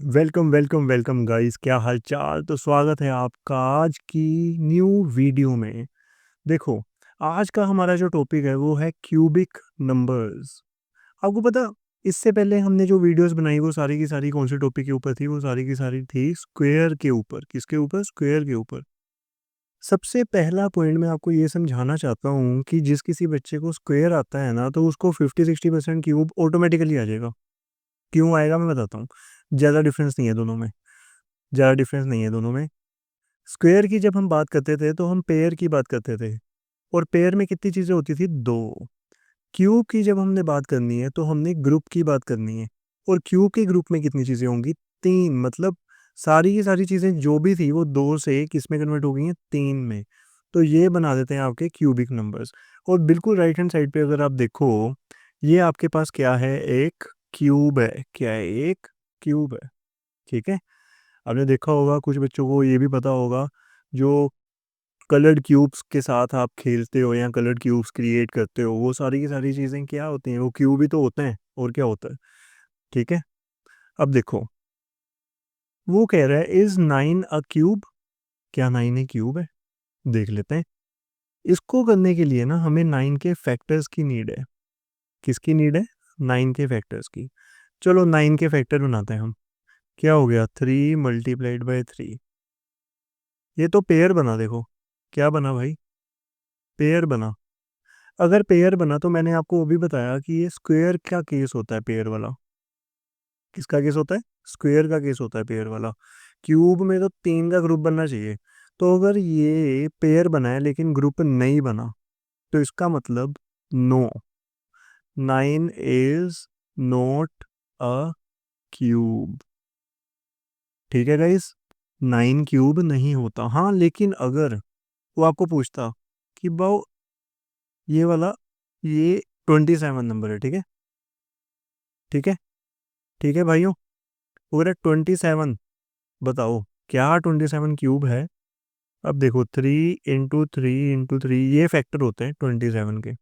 Welcome welcome welcome guys, क्या हाल चाल। तो स्वागत है आपका आज की न्यू वीडियो में। देखो, आज का हमारा जो टॉपिक है वो है क्यूबिक नंबर्स। आपको पता, इससे पहले हमने जो वीडियोस बनाई वो सारी की सारी कौन से टॉपिक के ऊपर थी? वो सारी की सारी थी स्क्वायर के ऊपर। किसके ऊपर? स्क्वायर के ऊपर। सबसे पहला पॉइंट मैं आपको ये समझाना चाहता हूँ कि जिस किसी बच्चे को स्क्वायर आता है ना, तो उसको 50-60% क्यूब ऑटोमेटिकली आ जाएगा। क्यों आएगा मैं बताता हूँ। ज़्यादा डिफरेंस नहीं है दोनों में। ज़्यादा डिफरेंस नहीं है दोनों में। स्क्वायर की जब हम बात करते थे तो हम पेयर की बात करते थे, और पेयर में कितनी चीज़ें होती थी? दो। क्यूब की जब हमने बात करनी है तो हमने ग्रुप की बात करनी है, और क्यूब के ग्रुप में कितनी चीज़ें होंगी? तीन। मतलब सारी की सारी चीज़ें जो भी थी वो दो से किस में कन्वर्ट हो गई हैं? तीन में। तो ये बना देते हैं आपके क्यूबिक नंबर्स। और बिल्कुल राइट हैंड साइड पे अगर आप देखो, ये आपके पास क्या है? एक क्यूब है। क्या है? एक क्यूब है। ठीक है। आपने देखा होगा, कुछ बच्चों को ये भी पता होगा, जो कलर्ड क्यूब्स के साथ आप खेलते हो या कलर्ड क्यूब्स क्रिएट करते हो, वो सारी की सारी चीज़ें क्या होती हैं? वो क्यूब ही तो होते हैं, और क्या होता है? ठीक है। अब देखो, वो कह रहा है इज 9 अ क्यूब? क्या 9 एक क्यूब है? देख लेते हैं। इसको करने के लिए ना हमें 9 के फैक्टर्स की नीड है। किसकी नीड है? 9 के फैक्टर्स की। चलो 9 के फैक्टर बनाते हैं हम। क्या हो गया? 3 × 3। ये तो पेयर बना। देखो क्या बना भाई? पेयर बना। अगर पेयर बना तो मैंने आपको वो भी बताया कि ये स्क्वायर का केस होता है, पेयर वाला। किसका केस होता है? स्क्वायर का केस होता है, पेयर वाला। क्यूब में तो तीन का ग्रुप बनना चाहिए। तो अगर ये पेयर बना है लेकिन ग्रुप नहीं बना, तो इसका मतलब no, 9 is not a cube. ठीक है गाइस, 9 क्यूब नहीं होता। हाँ, लेकिन अगर वो आपको पूछता कि बाओ ये वाला, ये 27 नंबर है, ठीक है? ठीक है। ठीक है भाइयों, पूरा 27। बताओ क्या 27 क्यूब है? अब देखो, 3 × 3 × 3 ये फैक्टर होते हैं 27 के।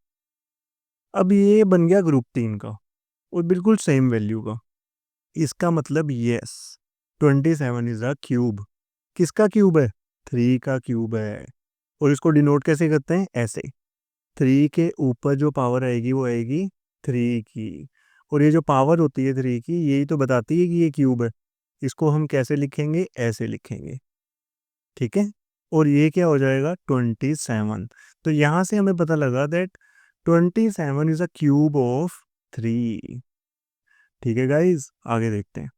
अब ये बन गया ग्रुप 3 का, और बिल्कुल सेम वैल्यू का। इसका मतलब यस, 27 इज अ क्यूब। किसका क्यूब है? 3 का क्यूब है। और इसको डिनोट कैसे करते हैं? ऐसे। 3 के ऊपर जो पावर आएगी वो आएगी 3 की, और ये जो पावर होती है 3 की, यही तो बताती है कि ये क्यूब है। इसको हम कैसे लिखेंगे? ऐसे लिखेंगे। ठीक है। और ये क्या हो जाएगा? 27। तो यहाँ से हमें पता लगा that 27 is a cube of 3। ठीक है गाइज, आगे देखते हैं।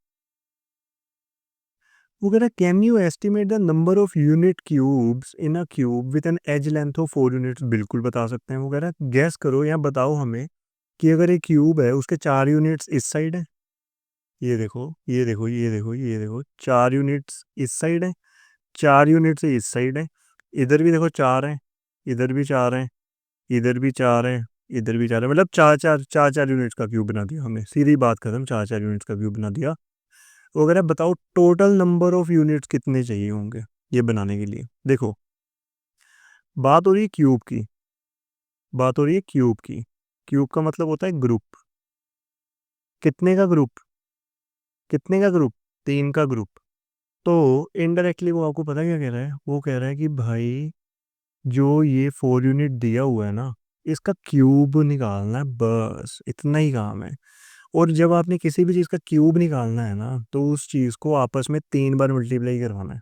वो कह रहा है can you estimate the number of unit cubes in a cube with an edge length of 4 units? बिल्कुल बता सकते हैं। वो कह रहा है गैस करो या बताओ हमें कि अगर एक क्यूब है, उसके 4 यूनिट्स इस साइड है। ये देखो, ये देखो, ये देखो, ये देखो, 4 यूनिट्स इस साइड है, 4 यूनिट से इस साइड है। इधर भी देखो 4 है, इधर भी 4 है, इधर भी 4 है, इधर भी 4 है। मतलब चार चार चार चार यूनिट्स का क्यूब बना दिया हमने। सीधी बात खत्म, 4 4 यूनिट्स का क्यूब बना दिया। वो कह रहा है बताओ टोटल नंबर ऑफ यूनिट्स कितने चाहिए होंगे ये बनाने के लिए? देखो, बात हो रही है क्यूब की। बात हो रही है क्यूब की। क्यूब का मतलब होता है ग्रुप। कितने का ग्रुप? कितने का ग्रुप? 3 का ग्रुप। तो इनडायरेक्टली वो आपको पता क्या कह रहा है? वो कह रहा है कि भाई, जो ये 4 यूनिट दिया हुआ है ना, इसका क्यूब निकालना है, बस इतना ही काम है। और जब आपने किसी भी चीज़ का क्यूब निकालना है ना, तो उस चीज़ को आपस में 3 बार मल्टीप्लाई करवाना है।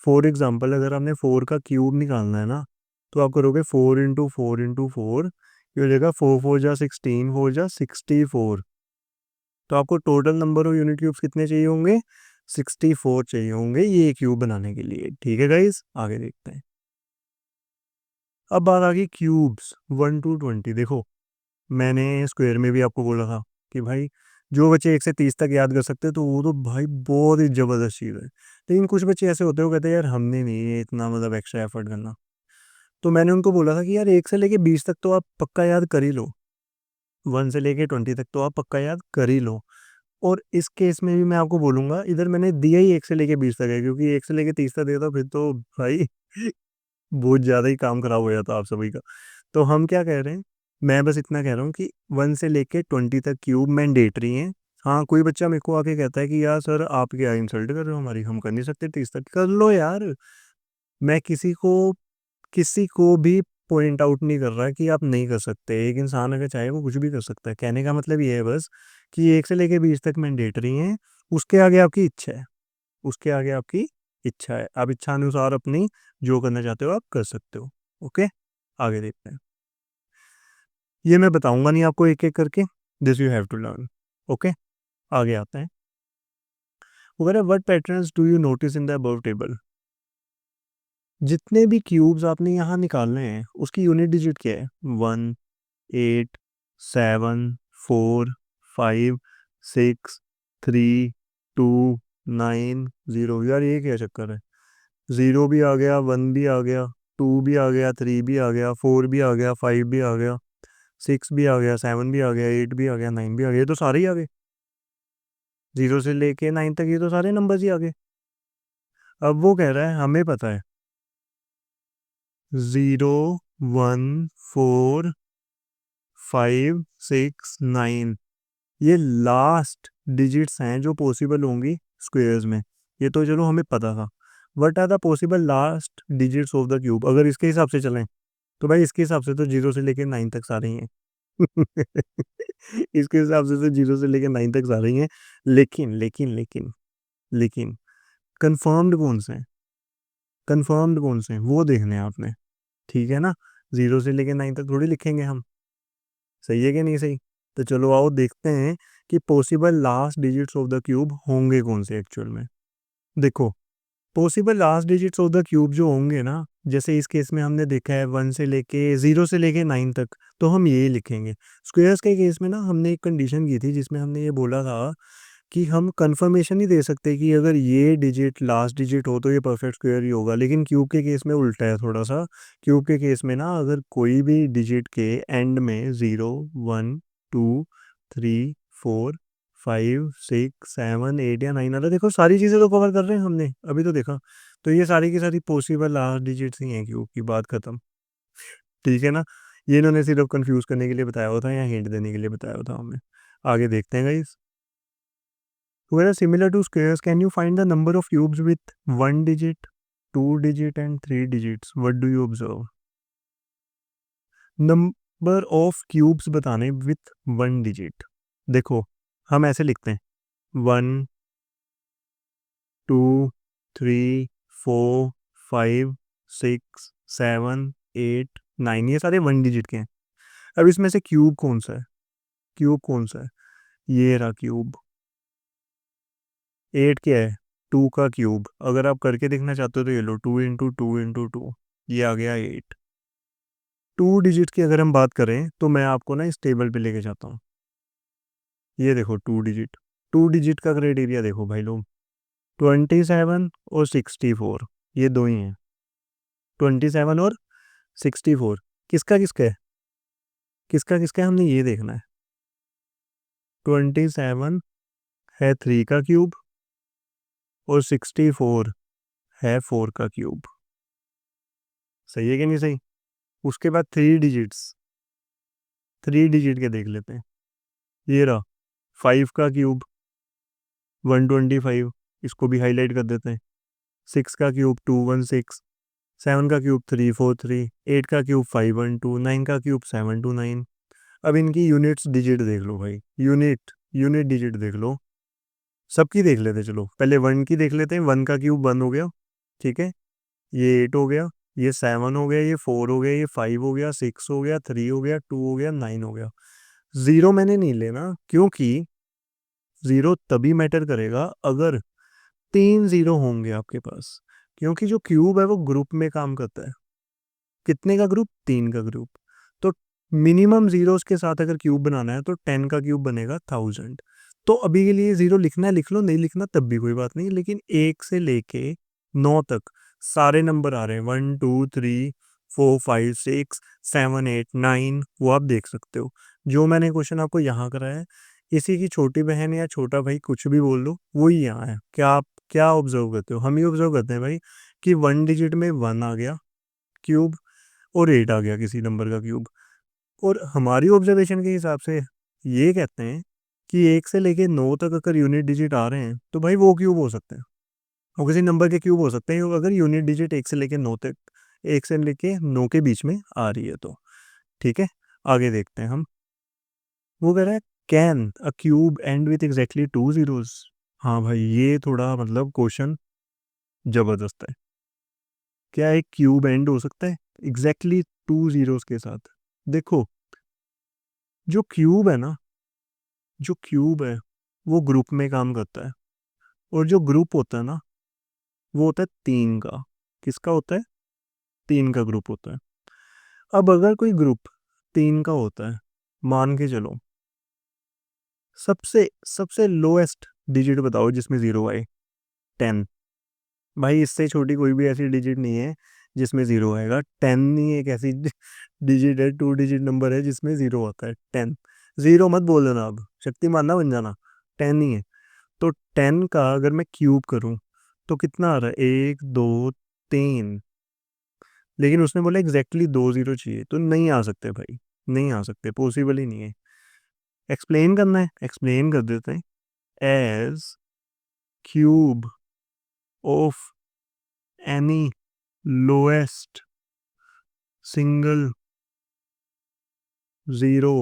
फॉर एग्जाम्पल, अगर आपने 4 का क्यूब निकालना है ना, तो आप करोगे 4 × 4 × 4। ये हो जाएगा 4 4 जा 16, 4 जा 64। तो आपको total number of unit cubes कितने चाहिए होंगे? 64 चाहिए होंगे ये क्यूब बनाने के लिए। ठीक है गाइज, आगे देखते हैं। अब बात आ गई क्यूब्स 1 to 20। देखो, मैंने स्क्वायर में भी आपको बोला था कि भाई, जो बच्चे 1 से 30 तक याद कर सकते हैं तो वो तो भाई बहुत ही ज़बरदस्त चीज़ है। लेकिन कुछ बच्चे ऐसे होते हैं, वो कहते हैं यार हमने नहीं ये इतना मतलब एक्स्ट्रा एफर्ट करना। तो मैंने उनको बोला था कि यार 1 से लेके 20 तक तो आप पक्का याद कर ही लो। 1 से लेके 20 तक तो आप पक्का याद कर ही लो। और इस केस में भी मैं आपको बोलूँगा, इधर मैंने दिया ही 1 से लेके 20 तक है, क्योंकि 1 से लेके 30 तक देता फिर तो भाई बहुत ज़्यादा ही काम खराब हो जाता आप सभी का। तो हम क्या कह रहे हैं? मैं बस इतना कह रहा हूँ कि 1 से लेके 20 तक क्यूब मैंडेटरी हैं। हाँ, कोई बच्चा मेरे को आके कहता है कि यार सर आप क्या इंसल्ट कर रहे हो हमारी, हम कर नहीं सकते 30 तक। कर लो यार। मैं किसी को भी पॉइंट आउट नहीं कर रहा कि आप नहीं कर सकते। एक इंसान अगर चाहे वो कुछ भी कर सकता है। कहने का मतलब ये है बस कि 1 से लेके 20 तक मैंडेटरी हैं। उसके आगे आपकी इच्छा है। उसके आगे आपकी इच्छा है। आप इच्छानुसार अपनी जो करना चाहते हो आप कर सकते हो। ओके, आगे देखते हैं। ये मैं बताऊंगा नहीं आपको एक एक करके। This you have to learn. Okay, आगे आते हैं। वगैरह what patterns do you notice in the above table. जितने भी क्यूब्स आपने यहाँ निकालने हैं उसकी यूनिट डिजिट क्या है। 1, 8, 7, 4, 5, 6, 3, 2, 9, 0। यार ये क्या चक्कर है। 0 भी आ गया, 1 भी आ गया, 2 भी आ गया, 3 भी आ गया, 4 भी आ गया, 5 भी आ गया, 6 भी आ गया, 7 भी आ गया, 8 भी आ गया, 9 भी आ गया। ये तो सारे ही आ गए। 0 से लेके 9 तक ये तो सारे नंबर्स ही आ गए। अब वो कह रहा है हमें पता है 0, 1, 4, 5, 6, 9 ये लास्ट डिजिट्स हैं जो पॉसिबल होंगी स्क्वेयर्स में। ये तो चलो हमें पता था। What are the possible last digits of the cube. अगर इसके हिसाब से चलें तो भाई इसके हिसाब से तो 0 से लेके 9 तक सारे ही हैं। इसके हिसाब से तो 0 से लेके 9 तक सारे ही हैं। लेकिन लेकिन लेकिन लेकिन कंफर्म्ड कौन से हैं। कंफर्म्ड कौन से हैं वो देखने हैं आपने। ठीक है ना। 0 से लेके 9 तक थोड़ी लिखेंगे हम। सही है कि नहीं सही। तो चलो आओ देखते हैं कि possible last digits of the cube होंगे कौन से एक्चुअल में। देखो, possible last digits of the cube जो होंगे ना, जैसे इस केस में हमने देखा है 0 से लेके 9 तक, तो हम ये लिखेंगे। स्क्वेयर्स के केस में ना हमने एक कंडीशन की थी जिसमें हमने ये बोला था कि हम कंफर्मेशन ही दे सकते कि अगर ये डिजिट लास्ट डिजिट हो तो ये परफेक्ट स्क्वायर ही होगा। लेकिन क्यूब के केस में उल्टा है थोड़ा सा। क्यूब के केस में ना अगर कोई भी डिजिट के एंड में 0, 1, 2, 3, 4, 5, 6, 7, 8 या 9 आता है। देखो सारी चीज़ें तो कवर कर रहे हैं हमने अभी तो देखा। तो ये सारी की सारी पॉसिबल लास्ट डिजिट्स ही हैं क्यूब की। बात खत्म। ठीक है ना। ये इन्होंने सिर्फ कंफ्यूज करने के लिए बताया हुआ था या हिंट देने के लिए बताया हुआ था हमें। आगे देखते हैं guys. Whereas similar to squares, can you find the number of cubes with 1 digit, 2 digit and 3 digits? What do you observe? Number of cubes बताने विथ 1 digit। देखो हम ऐसे लिखते हैं 1, 2, 3, 4, 5, 6, 7, 8, 9 ये सारे 1 digit के हैं। अब इसमें से क्यूब कौन सा है। क्यूब कौन सा है। ये रहा क्यूब। 8 क्या है। 2 का क्यूब। अगर आप करके देखना चाहते हो तो ये लो 2 × 2 × 2 ये आ गया 8। 2 डिजिट की अगर हम बात करें तो मैं आपको ना इस टेबल पे लेके जाता हूँ। ये देखो 2 डिजिट। 2 डिजिट का क्राइटेरिया देखो भाई लोग। 27 और 64 ये दो ही हैं। 27 और 64 किसका किसका है। किसका किसका है हमने ये देखना है। 27 है 3 का क्यूब और 64 है 4 का क्यूब। सही है कि नहीं सही। उसके बाद 3 डिजिट्स। 3 डिजिट के देख लेते हैं। ये रहा 5 का क्यूब 125 इसको भी हाईलाइट कर देते हैं। 6 का क्यूब 216। 7 का क्यूब 343। 8 का क्यूब 512। 9 का क्यूब 729। अब इनकी यूनिट्स डिजिट देख लो भाई। यूनिट यूनिट डिजिट देख लो। सबकी देख लेते चलो। पहले 1 की देख लेते हैं। 1 का क्यूब 1 हो गया। ठीक है। ये 8 हो गया। ये 7 हो गया। ये 4 हो गया। ये 5 हो गया। 6 हो गया। 3 हो गया। 2 हो गया। 9 हो गया। 0 मैंने नहीं लेना क्योंकि 0 तभी मैटर करेगा अगर 3 0 होंगे आपके पास। क्योंकि जो क्यूब है वो ग्रुप में काम करता है। कितने का ग्रुप। 3 का ग्रुप। तो मिनिमम जीरोस के साथ अगर क्यूब बनाना है तो 10 का क्यूब बनेगा 1000। तो अभी के लिए 0 लिखना है लिख लो, नहीं लिखना तब भी कोई बात नहीं। लेकिन 1 से लेके 9 तक सारे नंबर आ रहे हैं। 1, 2, 3, 4, 5, 6, 7, 8, 9 वो आप देख सकते हो। जो मैंने क्वेश्चन आपको यहाँ कराया है इसी की छोटी बहन या छोटा भाई कुछ भी बोल लो वही यहाँ है। क्या आप क्या ऑब्जर्व करते हो। हम ही ऑब्जर्व करते हैं भाई कि 1 डिजिट में 1 आ गया क्यूब और 8 आ गया किसी नंबर का क्यूब। और हमारी ऑब्जर्वेशन के हिसाब से ये कहते हैं कि 1 से लेके 9 तक अगर यूनिट डिजिट आ रहे हैं तो भाई वो क्यूब हो सकते हैं, वो किसी नंबर के क्यूब हो सकते हैं अगर यूनिट डिजिट 1 से लेके 9 तक, 1 से लेके 9 के बीच में आ रही है तो। ठीक है, आगे देखते हैं हम। वो कह रहा है can a cube and with exactly 2 zeros। हाँ भाई, ये थोड़ा मतलब क्वेश्चन जबरदस्त है। क्या एक क्यूब एंड हो सकता है एग्जैक्टली 2 zeros के साथ? देखो, जो क्यूब है ना, जो क्यूब है वो ग्रुप में काम करता है, और जो ग्रुप होता है ना वो होता है 3 का। किसका होता है? 3 का ग्रुप होता है। अब अगर कोई ग्रुप 3 का होता है, मान के चलो, सबसे सबसे लोएस्ट डिजिट बताओ जिसमें जीरो आए। 10। भाई इससे छोटी कोई भी ऐसी डिजिट नहीं है जिसमें जीरो आएगा। 10 ही एक ऐसी डिजिट है, 2 डिजिट नंबर है जिसमें जीरो होता है। 10। जीरो मत बोल देना, अब शक्तिमान ना बन जाना। 10 ही है। तो 10 का अगर मैं क्यूब करूं तो कितना आ रहा है? 1 2 3। लेकिन उसने बोला एग्जैक्टली 2 जीरो चाहिए, तो नहीं आ सकते भाई, नहीं आ सकते, पॉसिबल ही नहीं है। एक्सप्लेन करना है, एक्सप्लेन कर देते हैं। As cube of any lowest single zero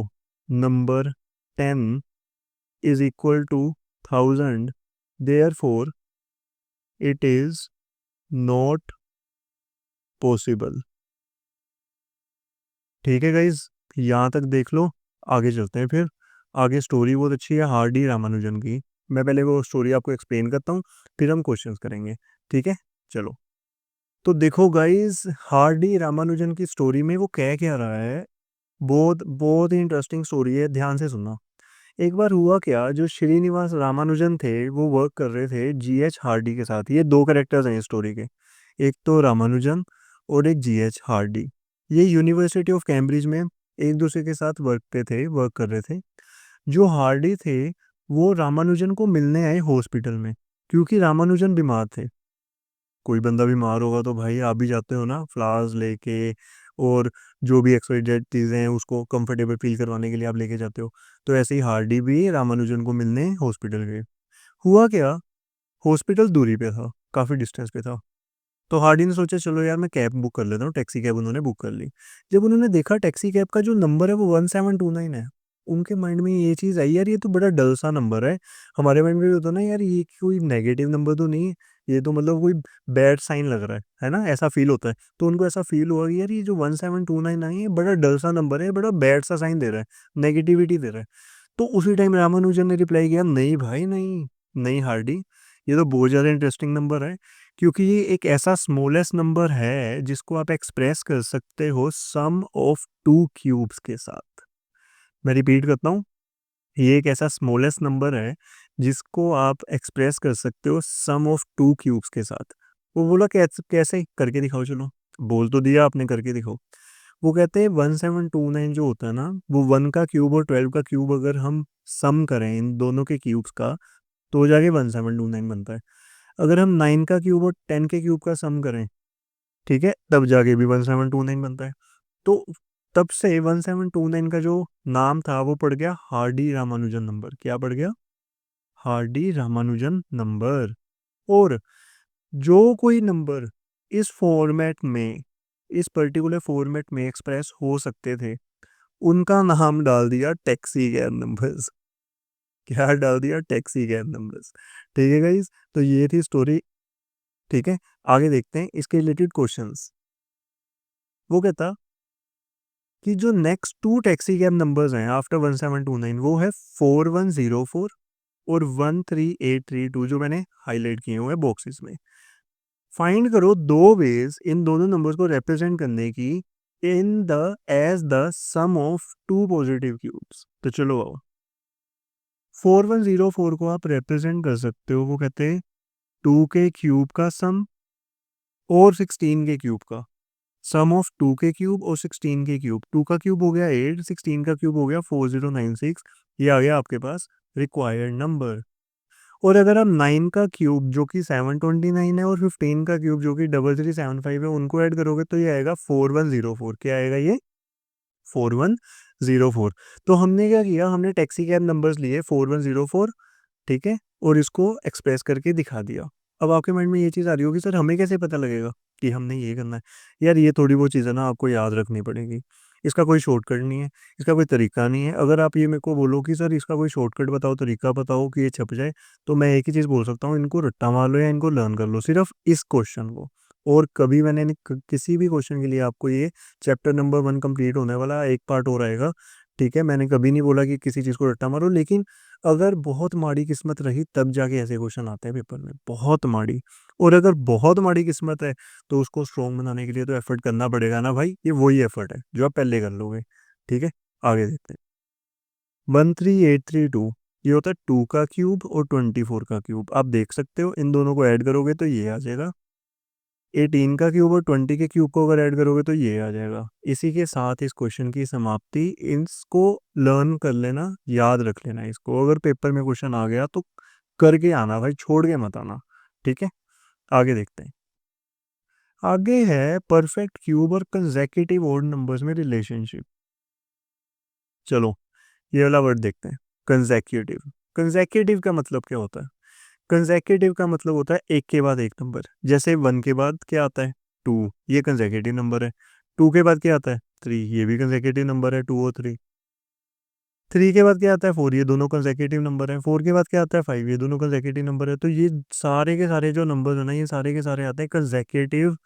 number 10 is equal to 1000, therefore it is not possible। ठीक है गाइज, यहाँ तक देख लो। आगे चलते हैं फिर। आगे स्टोरी बहुत अच्छी है हार्डी रामानुजन की। मैं पहले वो स्टोरी आपको एक्सप्लेन करता हूँ, फिर हम क्वेश्चंस करेंगे। ठीक है, चलो। तो देखो गाइज, हार्डी रामानुजन की स्टोरी में वो कह क्या रहा है, बहुत बहुत ही इंटरेस्टिंग स्टोरी है, ध्यान से सुनना। एक बार हुआ क्या, जो श्रीनिवास रामानुजन थे वो वर्क कर रहे थे जीएच हार्डी के साथ। ये दो कैरेक्टर्स हैं इस स्टोरी के, एक तो रामानुजन और एक जीएच हार्डी। ये यूनिवर्सिटी ऑफ कैम्ब्रिज में एक दूसरे के साथ वर्क कर रहे थे। जो हार्डी थे वो रामानुजन को मिलने आए हॉस्पिटल में, क्योंकि रामानुजन बीमार थे। कोई बंदा बीमार होगा तो भाई आप भी जाते हो ना फ्लावर्स लेके, और जो भी एक्सवाइजेड चीज़ें हैं उसको कंफर्टेबल फील करवाने के लिए आप लेके जाते हो। तो ऐसे ही हार्डी भी रामानुजन को मिलने हॉस्पिटल गए। हुआ क्या, हॉस्पिटल दूरी पे था, काफ़ी डिस्टेंस पे था। तो हार्डी ने सोचा चलो यार मैं कैब बुक कर लेता हूँ, टैक्सी कैब उन्होंने बुक कर ली। जब उन्होंने देखा टैक्सी कैब का जो नंबर है वो 1729 है, उनके माइंड में ये चीज़ आई, यार ये तो बड़ा डल सा नंबर है। हमारे माइंड में भी होता है ना यार, ये कोई नेगेटिव नंबर तो नहीं है, ये तो मतलब कोई बैड साइन लग रहा है ना, ऐसा फील होता है। तो उनको ऐसा फील हुआ कि यार ये जो 1729 आई है बड़ा डल सा नंबर है, बड़ा बैड सा साइन दे रहा है, नेगेटिविटी दे रहा है। तो उसी टाइम रामानुजन ने रिप्लाई किया, नहीं भाई नहीं, नहीं हार्डी, ये तो बहुत ज़्यादा इंटरेस्टिंग नंबर है, क्योंकि ये एक ऐसा स्मॉलेस्ट नंबर है जिसको आप एक्सप्रेस कर सकते हो सम ऑफ टू क्यूब्स के साथ। मैं रिपीट करता हूँ, ये एक ऐसा स्मॉलेस्ट नंबर है जिसको आप एक्सप्रेस कर सकते हो सम ऑफ टू क्यूब्स के साथ। वो बोला कैसे, कैसे करके दिखाओ, चलो बोल तो दिया आपने, करके दिखाओ। वो कहते हैं 1729 जो होता है ना, वो 1 का क्यूब और 12 का क्यूब अगर हम सम करें इन दोनों के क्यूब्स का, तो जाके 1729 बनता है। अगर हम 9 का क्यूब और 10 के क्यूब का सम करें, ठीक है, तब जाके भी 1729 बनता है। तो तब से 1729 का जो नाम था वो पड़ गया हार्डी रामानुजन नंबर। क्या पड़ गया? Hardy Ramanujan number. और जो कोई नंबर इस फॉर्मेट में, इस पर्टिकुलर फॉर्मेट में एक्सप्रेस हो सकते थे, उनका नाम डाल दिया टैक्सी कैब नंबर्स। क्या डाल दिया? Taxi cab numbers. ठीक है गाइस, तो ये थी स्टोरी। ठीक है, आगे देखते हैं इसके रिलेटेड क्वेश्चंस। वो कहता कि जो next to taxi cab numbers हैं आफ्टर 1729 वो है 4104 और 13832, जो मैंने हाईलाइट किए हुए हैं बॉक्सेस में। फाइंड करो दो वेज इन दोनों नंबर्स को रिप्रेजेंट करने की in the as the sum of two positive cubes. तो चलो आओ, 4104 को आप रिप्रेजेंट कर सकते हो, वो कहते हैं 2 के क्यूब का सम और 16 के क्यूब का सम ऑफ 2 के क्यूब और 16 के क्यूब। 2 का क्यूब हो गया 8, 16 का क्यूब हो गया 4096। ये आ गया आपके पास रिक्वायर्ड नंबर। और अगर आप 9 का क्यूब जो कि 729 है और 15 का क्यूब जो कि 3375 है उनको ऐड करोगे तो ये आएगा 4104। क्या आएगा ये? 4104। 4104। तो हमने क्या किया, हमने टैक्सी कैब नंबर्स लिए 4104, ठीक है, और इसको एक्सप्रेस करके दिखा दिया। अब आपके माइंड में ये चीज़ आ रही होगी, सर हमें कैसे पता लगेगा कि हमने ये करना है? यार ये थोड़ी बहुत चीज़ें ना आपको याद रखनी पड़ेगी। इसका कोई शॉर्टकट नहीं है, इसका कोई तरीका नहीं है। अगर आप ये मेरे को बोलो कि सर इसका कोई शॉर्टकट बताओ, तरीका बताओ कि ये छप जाए, तो मैं एक ही चीज़ बोल सकता हूँ, इनको रट्टा मार लो या इनको लर्न कर लो, सिर्फ इस क्वेश्चन को। और कभी मैंने किसी भी क्वेश्चन के लिए आपको ये चैप्टर नंबर 1 कंप्लीट होने वाला, एक पार्ट और आएगा, ठीक है। मैंने कभी नहीं बोला कि किसी चीज़ को रट्टा मारो, लेकिन अगर बहुत माड़ी किस्मत रही तब जाके ऐसे क्वेश्चन आते हैं पेपर में, बहुत माड़ी। और अगर बहुत माड़ी किस्मत है तो उसको स्ट्रॉन्ग बनाने के लिए तो एफर्ट करना पड़ेगा ना भाई, ये वही एफर्ट है जो आप पहले कर लोगे, ठीक है। आगे देखते हैं। 13832, ये होता है 2 का क्यूब और 24 का क्यूब। आप देख सकते हो इन दोनों को ऐड करोगे तो ये आ जाएगा। 18 का क्यूब और 20 के क्यूब को अगर ऐड करोगे तो ये आ जाएगा। इसी के साथ इस क्वेश्चन की समाप्ति। इसको लर्न कर लेना, याद रख लेना इसको, अगर पेपर में क्वेश्चन आ गया तो करके आना भाई, छोड़ के मत आना, ठीक है। आगे देखते हैं। आगे है परफेक्ट क्यूब और कंसेक्यूटिव ओड नंबर्स में रिलेशनशिप। चलो ये वाला वर्ड देखते हैं, कंसेक्यूटिव। कंसेक्यूटिव का मतलब क्या होता है? कंसेक्यूटिव का मतलब होता है एक के बाद एक नंबर। जैसे 1 के बाद क्या आता है? 2, ये कंसेक्यूटिव नंबर है। 2 के बाद क्या आता है? 3, ये भी कंसेक्यूटिव नंबर है, 2 और 3। 3 के बाद क्या आता है? 4, ये दोनों कंसेक्यूटिव नंबर हैं। 4 के बाद क्या आता है? 5, ये दोनों कंसेक्यूटिव नंबर है। तो ये सारे के सारे जो नंबर्स है ना, ये सारे के सारे आते हैं consecutive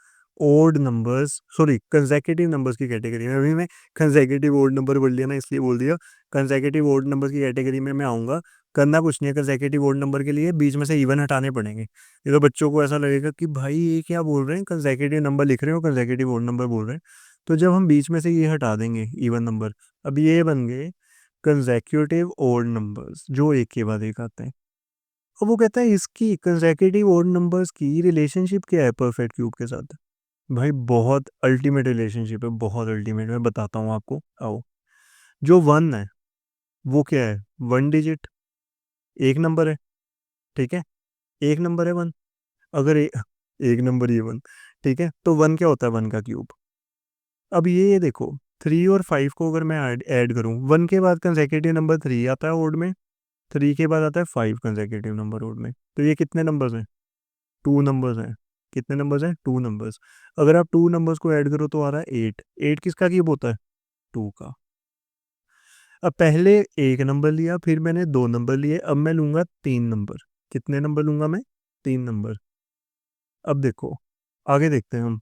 odd numbers, sorry consecutive numbers की कैटेगरी में। अभी मैं कंसेक्यूटिव ओड नंबर बोल दिया ना, इसलिए बोल दिया। कंसेक्यूटिव ओड नंबर्स की कैटेगरी में मैं आऊँगा। करना कुछ नहीं है, कंसेक्यूटिव ओड नंबर के लिए बीच में से इवन हटाने पड़ेंगे। ये तो बच्चों को ऐसा लगेगा कि भाई ये क्या बोल रहे हैं, कंसेक्यूटिव नंबर लिख रहे हो, कंसेक्यूटिव ओड नंबर बोल रहे हैं। तो जब हम बीच में से ये हटा देंगे इवन नंबर, अब ये बन गए कंसेक्यूटिव ओड नंबर्स जो एक के बाद एक आते हैं। और वो कहता है इसकी कंसेक्यूटिव ओड नंबर्स की रिलेशनशिप क्या है परफेक्ट क्यूब के साथ? भाई बहुत अल्टीमेट रिलेशनशिप है, बहुत अल्टीमेट। मैं बताता हूँ आपको, आओ। जो 1 है वो क्या है? 1 डिजिट, एक नंबर है, ठीक है। एक नंबर है 1। अगर एक नंबर ही 1, ठीक है। तो 1 क्या होता है? 1 का क्यूब। अब ये देखो, 3 और 5 को अगर मैं ऐड करूँ, 1 के बाद कंसेक्यूटिव नंबर 3 आता है ओड में, 3 के बाद आता है 5 कंसेक्यूटिव नंबर ओड में। तो ये कितने नंबर्स हैं? 2 नंबर्स हैं। कितने नंबर्स हैं? 2 नंबर्स। अगर आप 2 नंबर्स को ऐड करो तो आ रहा है 8। 8 किसका क्यूब होता है? 2 का। अब पहले एक नंबर लिया, फिर मैंने 2 नंबर लिए, अब मैं लूंगा 3 नंबर। कितने नंबर लूंगा मैं? 3 नंबर। अब देखो, आगे देखते हैं हम।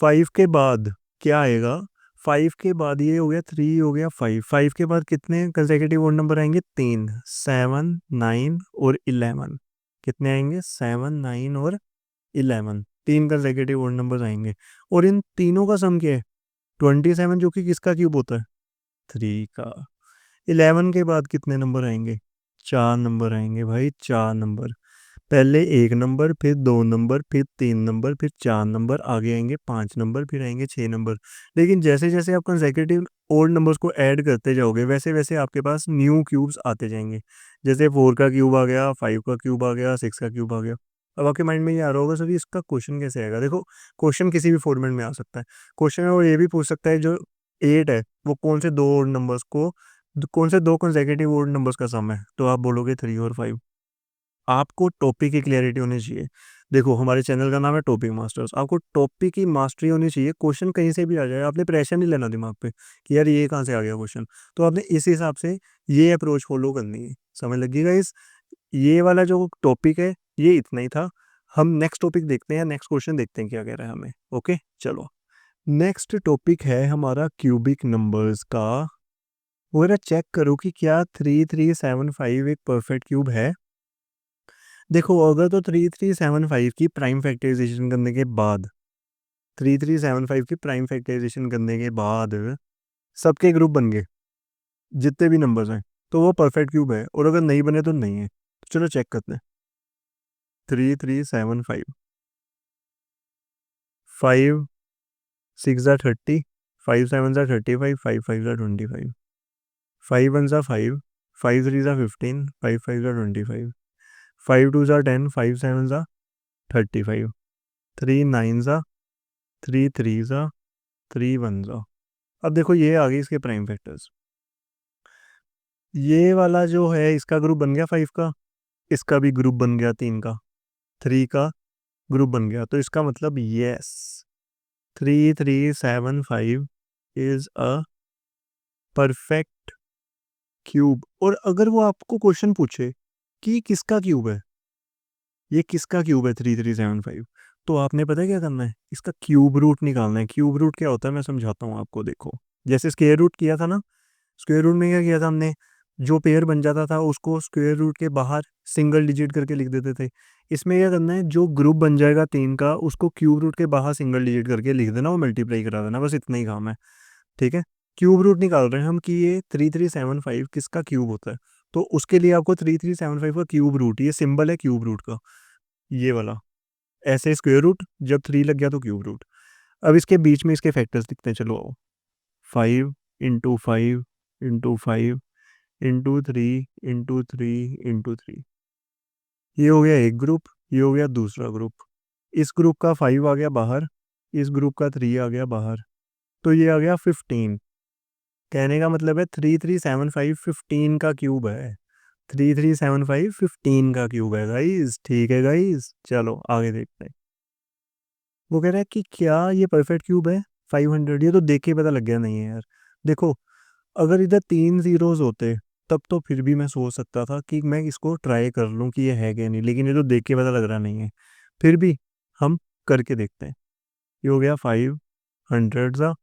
5 के बाद क्या आएगा? 5 के बाद ये हो गया 3, हो गया 5। 5 के बाद कितने कंसेक्यूटिव ओड नंबर आएंगे? 3, 7, 9 और 11। कितने आएंगे? 7, 9 और 11। 3 कंसेक्यूटिव ओड नंबर्स आएंगे। और इन तीनों का सम क्या है? 27, जो कि किसका क्यूब होता है? 3 का। 11 के बाद कितने नंबर आएंगे? 4 नंबर आएंगे भाई, 4 नंबर। पहले एक नंबर, फिर 2 नंबर, फिर 3 नंबर, फिर 4 नंबर, आगे आएंगे 5 नंबर, फिर आएंगे 6 नंबर। लेकिन जैसे जैसे आप कंसेक्यूटिव ओड नंबर्स को ऐड करते जाओगे, वैसे वैसे आपके पास न्यू क्यूब्स आते जाएंगे। जैसे 4 का क्यूब आ गया, 5 का क्यूब आ गया, 6 का क्यूब आ गया। अब आपके माइंड में ये आ रहा होगा, सर इसका क्वेश्चन कैसे आएगा? देखो, क्वेश्चन किसी भी फॉर्मेट में आ सकता है। क्वेश्चन में वो ये भी पूछ सकता है, जो 8 है वो कौन से दो ओड नंबर्स को, कौन से दो कंसेक्यूटिव ओड नंबर्स का सम है? तो आप बोलोगे 3 और 5। आपको टॉपिक की क्लैरिटी होनी चाहिए। देखो, हमारे चैनल का नाम है टॉपिक मास्टर्स। आपको टॉपिक की मास्टरी होनी चाहिए। क्वेश्चन कहीं से भी आ जाए, आपने प्रेशर नहीं लेना दिमाग पे कि यार ये कहाँ से आ गया क्वेश्चन। तो आपने इस हिसाब से ये अप्रोच फॉलो करनी है। समझ लगिएगा। इस ये वाला जो टॉपिक है ये इतना ही था। हम नेक्स्ट टॉपिक देखते हैं, नेक्स्ट क्वेश्चन देखते हैं क्या कह रहा है हमें। ओके, चलो। नेक्स्ट टॉपिक है हमारा क्यूबिक नंबर्स का। वो जरा चेक करो कि क्या 3375 एक परफेक्ट क्यूब है। देखो, अगर तो 3375 की प्राइम फैक्टराइजेशन करने के बाद, 3375 की प्राइम फैक्टराइजेशन करने के बाद सबके ग्रुप बन गए, जितने भी नंबर्स हैं, तो वो परफेक्ट क्यूब है। और अगर नहीं बने तो नहीं है। तो चलो चेक करते हैं। 3375, 5 6 ज़ा 30, 5 7 ज़ा 35, 5 5 ज़ा 25, 5 1 ज़ा 5, 5 3 ज़ा 15, 5 5 ज़ा 25, 5 2 ज़ा 10, 5 7 ज़ा 35, 3 9 ज़ा, 3 3 ज़ा, 3 1 ज़ा। अब देखो ये आ गए इसके प्राइम फैक्टर्स। ये वाला जो है इसका ग्रुप बन गया 5 का, इसका भी ग्रुप बन गया 3 का, 3 का ग्रुप बन गया। तो इसका मतलब yes, 3375 is a perfect cube. और अगर वो आपको क्वेश्चन पूछे कि किसका क्यूब है, ये किसका क्यूब है 3375, तो आपने पता है क्या करना है, इसका क्यूब रूट निकालना है। क्यूब रूट क्या होता है मैं समझाता हूँ आपको। देखो जैसे स्क्वायर रूट किया था ना, स्क्वायर रूट में क्या किया था हमने, जो पेयर बन जाता था उसको स्क्वायर रूट के बाहर सिंगल डिजिट करके लिख देते थे। इसमें क्या करना है, जो ग्रुप बन जाएगा 3 का उसको क्यूब रूट के बाहर सिंगल डिजिट करके लिख देना, वो मल्टीप्लाई करा देना, बस इतना ही काम है। ठीक है, क्यूब रूट निकाल रहे हैं हम कि ये 3375 किसका क्यूब होता है। तो उसके लिए आपको 3375 का क्यूब रूट, ये सिंबल है क्यूब रूट का, ये वाला, ऐसे स्क्वायर रूट, जब 3 लग गया तो क्यूब रूट। अब इसके बीच में इसके फैक्टर्स दिखते हैं, चलो आओ। 5 × 5 × 5 × 3 × 3 × 3, ये हो गया एक ग्रुप, ये हो गया दूसरा ग्रुप। इस ग्रुप का 5 आ गया बाहर, इस ग्रुप का 3 आ गया बाहर, तो ये आ गया 15। कहने का मतलब है 3375 15 का क्यूब है, 3375 15 का क्यूब है गाइस। ठीक है गाइस, चलो आगे देखते हैं। वो कह रहा है कि क्या ये परफेक्ट क्यूब है 500, ये तो देख के पता लग गया नहीं है यार। देखो अगर इधर 3 जीरोस होते तब तो फिर भी मैं सोच सकता था कि मैं इसको ट्राई कर लूँ कि ये है कि नहीं, लेकिन ये तो देख के पता लग रहा नहीं है। फिर भी हम करके देखते हैं। ये हो गया 500 ज़ा,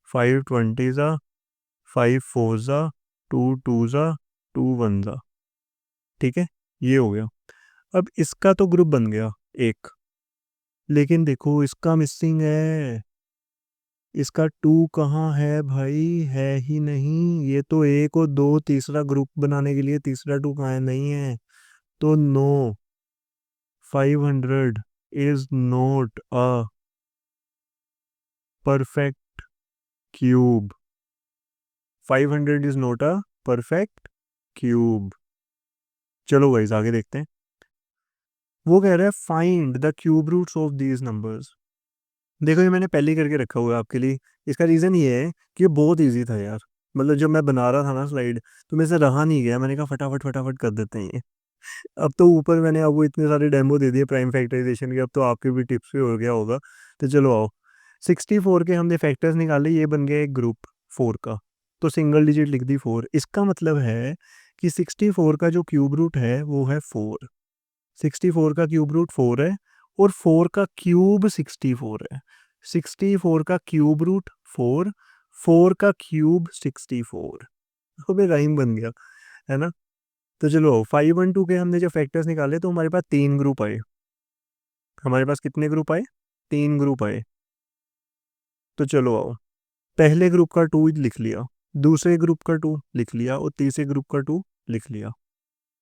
520 ज़ा, 5 4 ज़ा, 2 2 ज़ा, 2 1 ज़ा। ठीक है, ये हो गया। अब इसका तो ग्रुप बन गया एक, लेकिन देखो इसका मिसिंग है, इसका 2 कहाँ है भाई, है ही नहीं। ये तो 1 और 2 तीसरा ग्रुप बनाने के लिए, तीसरा 2 कहाँ है, नहीं है। तो no, 500 is not a perfect cube. 500 is not a perfect cube. चलो गाइस आगे देखते हैं। वो कह रहा है find the cube roots of these numbers. देखो ये मैंने पहले ही करके रखा हुआ है आपके लिए। इसका रीज़न ये है कि ये बहुत इजी था यार। मतलब जब मैं बना रहा था ना स्लाइड, तो मेरे से रहा नहीं गया, मैंने कहा फटाफट फटाफट कर देते हैं ये। अब तो ऊपर मैंने आपको इतने सारे डेमो दे दिए प्राइम फैक्टराइजेशन के, अब तो आपके भी टिप्स पे हो गया होगा। तो चलो आओ, 64 के हमने फैक्टर्स निकाले, ये बन गया एक ग्रुप 4 का। तो सिंगल डिजिट लिख दी 4, इसका मतलब है कि 64 का जो क्यूब रूट है वो है 4। 64 का क्यूब रूट 4 है, और 4 का क्यूब 64 है। 64 का क्यूब रूट 4, 4 का क्यूब 64। अबे राइम बन गया, है ना। तो चलो 5 1 2 के हमने जो फैक्टर्स निकाले तो हमारे पास 3 ग्रुप आए। हमारे पास कितने ग्रुप आए, 3 ग्रुप आए। तो चलो आओ, पहले ग्रुप का 2 लिख लिया, दूसरे ग्रुप का 2 लिख लिया, और तीसरे ग्रुप का 2 लिख लिया।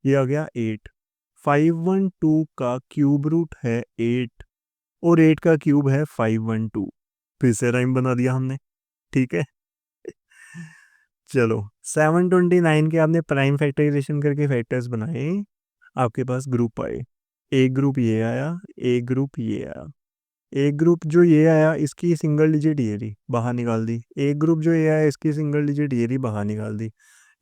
ये आ गया 8। 5 1 2 का क्यूब रूट है 8, और 8 का क्यूब है 5 1 2। फिर से राइम बना दिया हमने। ठीक है, चलो 729 के आपने प्राइम फैक्टराइजेशन करके फैक्टर्स बनाए, आपके पास ग्रुप आए। एक ग्रुप ये आया, एक ग्रुप ये आया। एक ग्रुप जो ये आया इसकी सिंगल डिजिट ये रही, बाहर निकाल दी। एक ग्रुप जो ये आया इसकी सिंगल डिजिट ये रही, बाहर निकाल दी।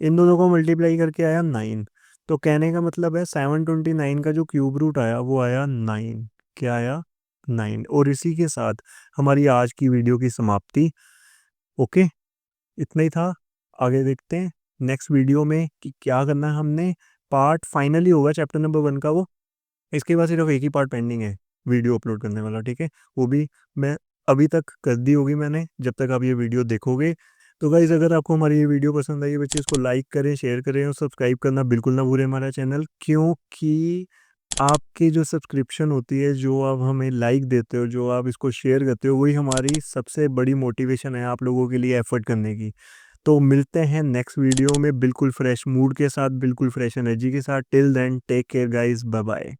इन दोनों को मल्टीप्लाई करके आया 9। तो कहने का मतलब है 729 का जो क्यूब रूट आया वो आया 9। क्या आया, 9। और इसी के साथ हमारी आज की वीडियो की समाप्ति। ओके, इतना ही था। आगे देखते हैं नेक्स्ट वीडियो में कि क्या करना है हमने। पार्ट फाइनली होगा चैप्टर नंबर 1 का वो, इसके बाद सिर्फ एक ही पार्ट पेंडिंग है वीडियो अपलोड करने वाला। ठीक है, वो भी मैं अभी तक कर दी होगी मैंने, जब तक आप ये वीडियो देखोगे। तो गाइज़ अगर आपको हमारी ये वीडियो पसंद आई है बच्चे, इसको लाइक करें, शेयर करें, और सब्सक्राइब करना बिल्कुल ना भूलें हमारा चैनल। क्योंकि आपकी जो सब्सक्रिप्शन होती है, जो आप हमें लाइक देते हो, जो आप इसको शेयर करते हो, वही हमारी सबसे बड़ी मोटिवेशन है आप लोगों के लिए एफर्ट करने की। तो मिलते हैं नेक्स्ट वीडियो में बिल्कुल फ्रेश मूड के साथ, बिल्कुल फ्रेश एनर्जी के साथ। Till then take care guys, bye bye.